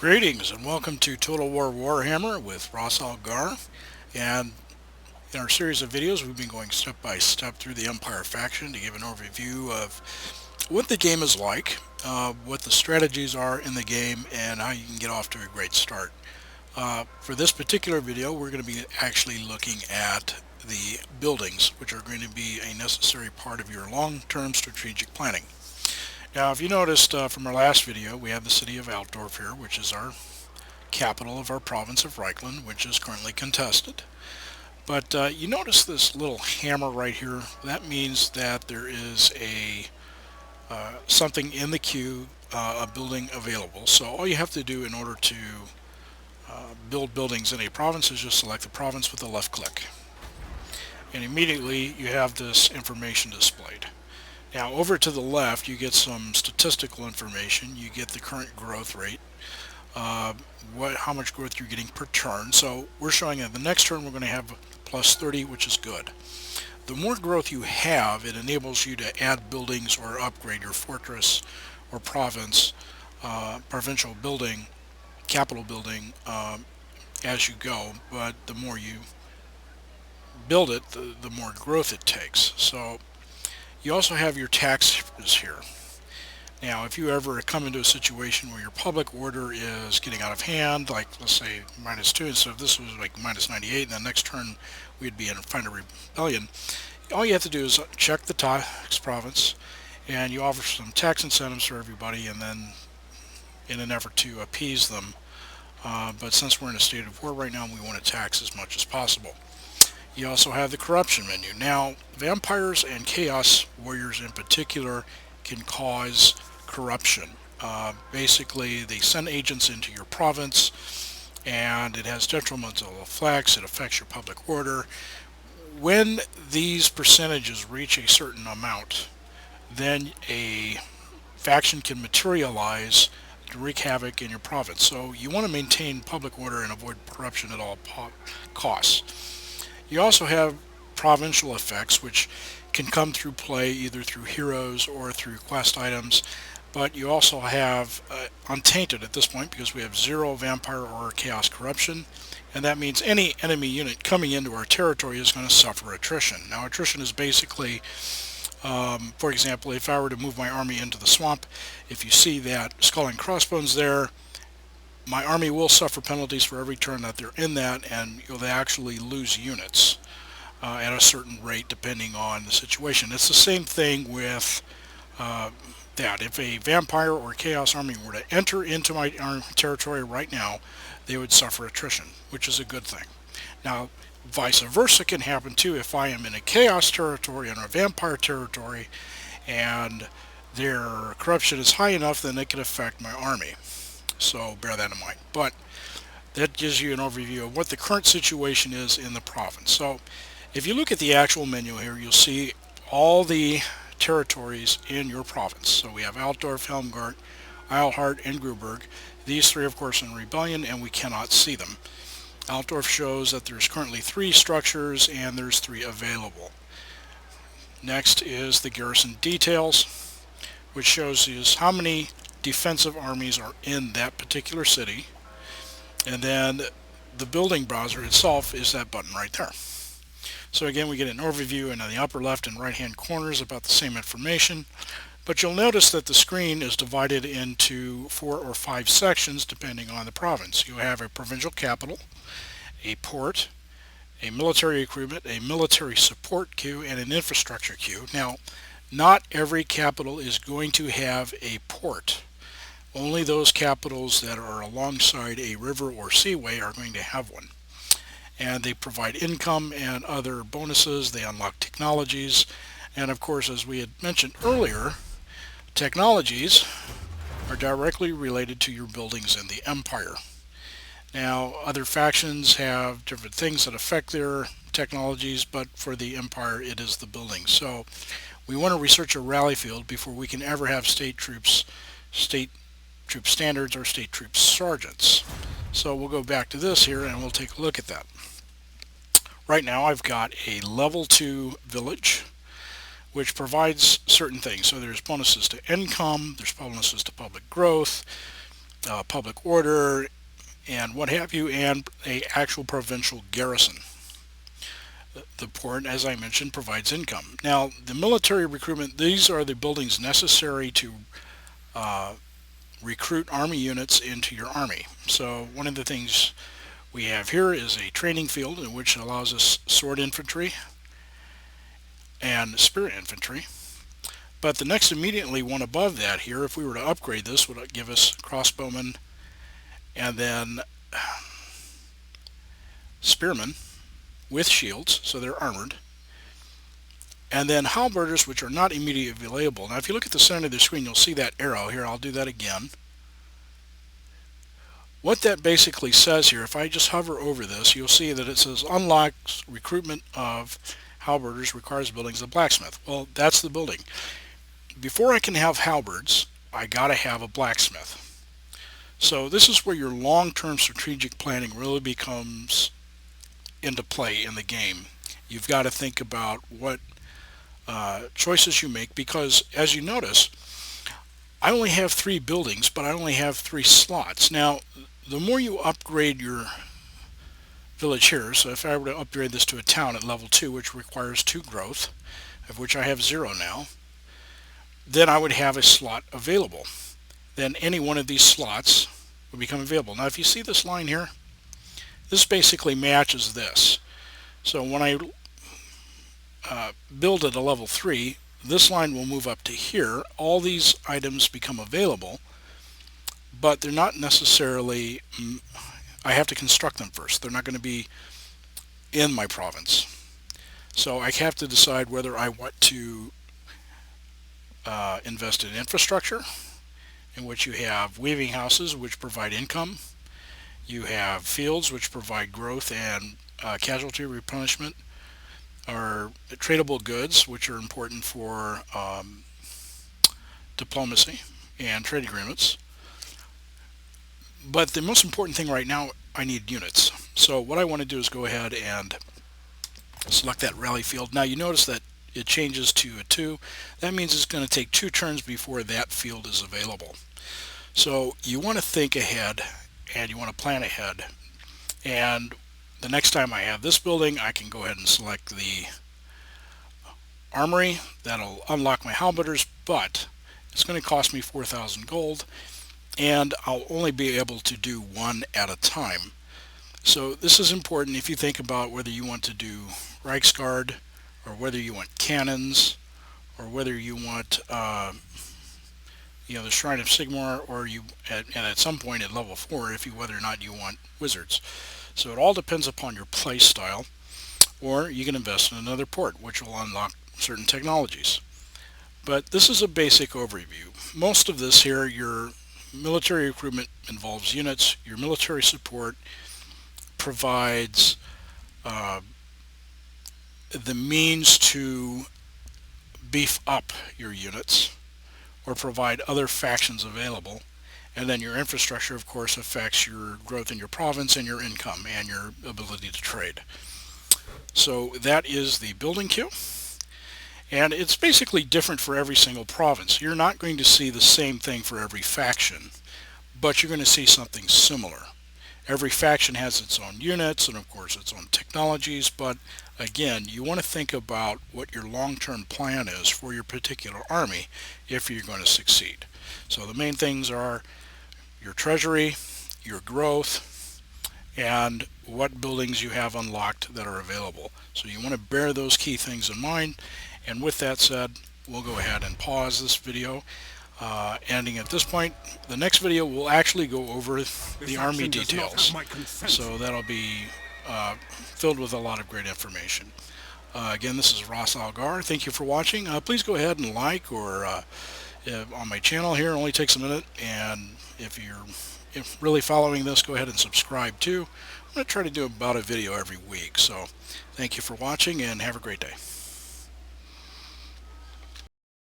Greetings and welcome to Total War Warhammer with Ross Algar. And in our series of videos, we've been going step by step through the Empire faction to give an overview of what the game is like, what the strategies are in the game, and how you can get off to a great start. For this particular video, we're going to be actually looking at the buildings, which are going to be a necessary part of your long-term strategic planning. Now, if you noticed from our last video, we have the city of Altdorf here, which is our capital of our province of Reichland, which is currently contested. But you notice this little hammer right here. That means that there is a something in the queue, a building available. So all you have to do in order to build buildings in a province is just select the province with a left click. And immediately you have this information displayed. Now over to the left you get some statistical information. You get the current growth rate, how much growth you're getting per turn. So we're showing that the next turn we're going to have plus 30, which is good. The more growth you have, it enables you to add buildings or upgrade your fortress or province, provincial building, capital building as you go. But the more you build it, the more growth it takes. So you also have your taxes here. Now, if you ever come into a situation where your public order is getting out of hand, like let's say -2, instead of this was like -98, and the next turn we'd be in find a rebellion, all you have to do is check the tax province, and you offer some tax incentives for everybody, and then in an effort to appease them. But since we're in a state of war right now, we want to tax as much as possible. You also have the corruption menu. Now, vampires and chaos warriors in particular can cause corruption. Basically, they send agents into your province, and it has detrimental effects. It affects your public order. When these percentages reach a certain amount, then a faction can materialize to wreak havoc in your province. So you want to maintain public order and avoid corruption at all costs. You also have provincial effects, which can come through play either through heroes or through quest items, but you also have untainted at this point because we have 0 vampire or chaos corruption, and that means any enemy unit coming into our territory is going to suffer attrition. Now, attrition is basically, for example, if I were to move my army into the swamp, if you see that skull and crossbones there, my army will suffer penalties for every turn that they're in that, and you'll actually lose units at a certain rate depending on the situation. It's the same thing with that. If a vampire or chaos army were to enter into my territory right now, they would suffer attrition, which is a good thing. Now, vice versa can happen too. If I am in a chaos territory and a vampire territory, and their corruption is high enough, then it could affect my army. So bear that in mind. But that gives you an overview of what the current situation is in the province. So if you look at the actual menu here, you'll see all the territories in your province. So we have Altdorf, Helmgart, Eilhart, and Gruberg. These 3, of course, are in rebellion, and we cannot see them. Altdorf shows that there's currently 3 structures, and there's 3 available. Next is the garrison details, which shows you how many defensive armies are in that particular city, and then the building browser itself is that button right there. So again, we get an overview, and in the upper left and right hand corners about the same information, but you'll notice that the screen is divided into 4 or 5 sections depending on the province. You have a provincial capital, a port, a military equipment, a military support queue, and an infrastructure queue. Now, not every capital is going to have a port. Only those capitals that are alongside a river or seaway are going to have one. And they provide income and other bonuses. They unlock technologies. And of course, as we had mentioned earlier, technologies are directly related to your buildings in the Empire. Now, other factions have different things that affect their technologies, but for the Empire, it is the buildings. So we want to research a rally field before we can ever have state troop standards or state troop sergeants. So we'll go back to this here and we'll take a look at that. Right now I've got a level 2 village which provides certain things. So there's bonuses to income, there's bonuses to public growth, public order, and what have you, and a actual provincial garrison. The port, as I mentioned, provides income. Now, the military recruitment, these are the buildings necessary to uh, recruit Army units into your Army. So one of the things we have here is a training field in which allows us sword infantry and spear infantry. But the next immediately one above that here, if we were to upgrade this, would give us crossbowmen and then spearmen with shields, so they're armored, and then halberders, which are not immediately available. Now if you look at the center of the screen, you'll see that arrow here. I'll do that again. What that basically says here, if I just hover over this, you'll see that it says unlocks recruitment of halberders, requires buildings of blacksmith. Well, that's the building. Before I can have halberds, I gotta have a blacksmith. So this is where your long-term strategic planning really becomes into play in the game. You've got to think about what choices you make, because as you notice, I only have 3 buildings, but I only have 3 slots. Now, the more you upgrade your village here, so if I were to upgrade this to a town at level 2, which requires 2 growth, of which I have 0 now, then I would have a slot available. Then any one of these slots would become available. Now if you see this line here, this basically matches this. So when I build at a level 3, this line will move up to here. All these items become available, but they're not necessarily, I have to construct them first. They're not going to be in my province. So I have to decide whether I want to invest in infrastructure, in which you have weaving houses, which provide income. You have fields, which provide growth and casualty replenishment, or tradable goods, which are important for diplomacy and trade agreements. But the most important thing right now, I need units. So what I want to do is go ahead and select that rally field. Now you notice that it changes to a 2. That means it's going to take 2 turns before that field is available. So you want to think ahead and you want to plan ahead. And the next time I have this building, I can go ahead and select the armory. That'll unlock my halberders, but it's going to cost me 4,000 gold, and I'll only be able to do 1 at a time. So this is important if you think about whether you want to do Reiksguard, or whether you want cannons, or whether you want the Shrine of Sigmar, or and at some point at level 4, whether or not you want wizards. So it all depends upon your play style, or you can invest in another port, which will unlock certain technologies. But this is a basic overview. Most of this here, your military recruitment involves units. Your military support provides the means to beef up your units or provide other factions available. And then your infrastructure, of course, affects your growth in your province and your income and your ability to trade. So that is the building queue. And it's basically different for every single province. You're not going to see the same thing for every faction, but you're going to see something similar. Every faction has its own units and of course its own technologies, but again, you want to think about what your long-term plan is for your particular army if you're going to succeed. So the main things are your treasury, your growth, and what buildings you have unlocked that are available. So you want to bear those key things in mind. And with that said, we'll go ahead and pause this video. Ending at this point. The next video will actually go over the army details, so that'll be filled with a lot of great information. Again, this is Ross Algar. Thank you for watching. Please go ahead and like, or on my channel here, it only takes a minute, and if you're really following this, go ahead and subscribe too. I'm going to try to do about a video every week, so thank you for watching and have a great day.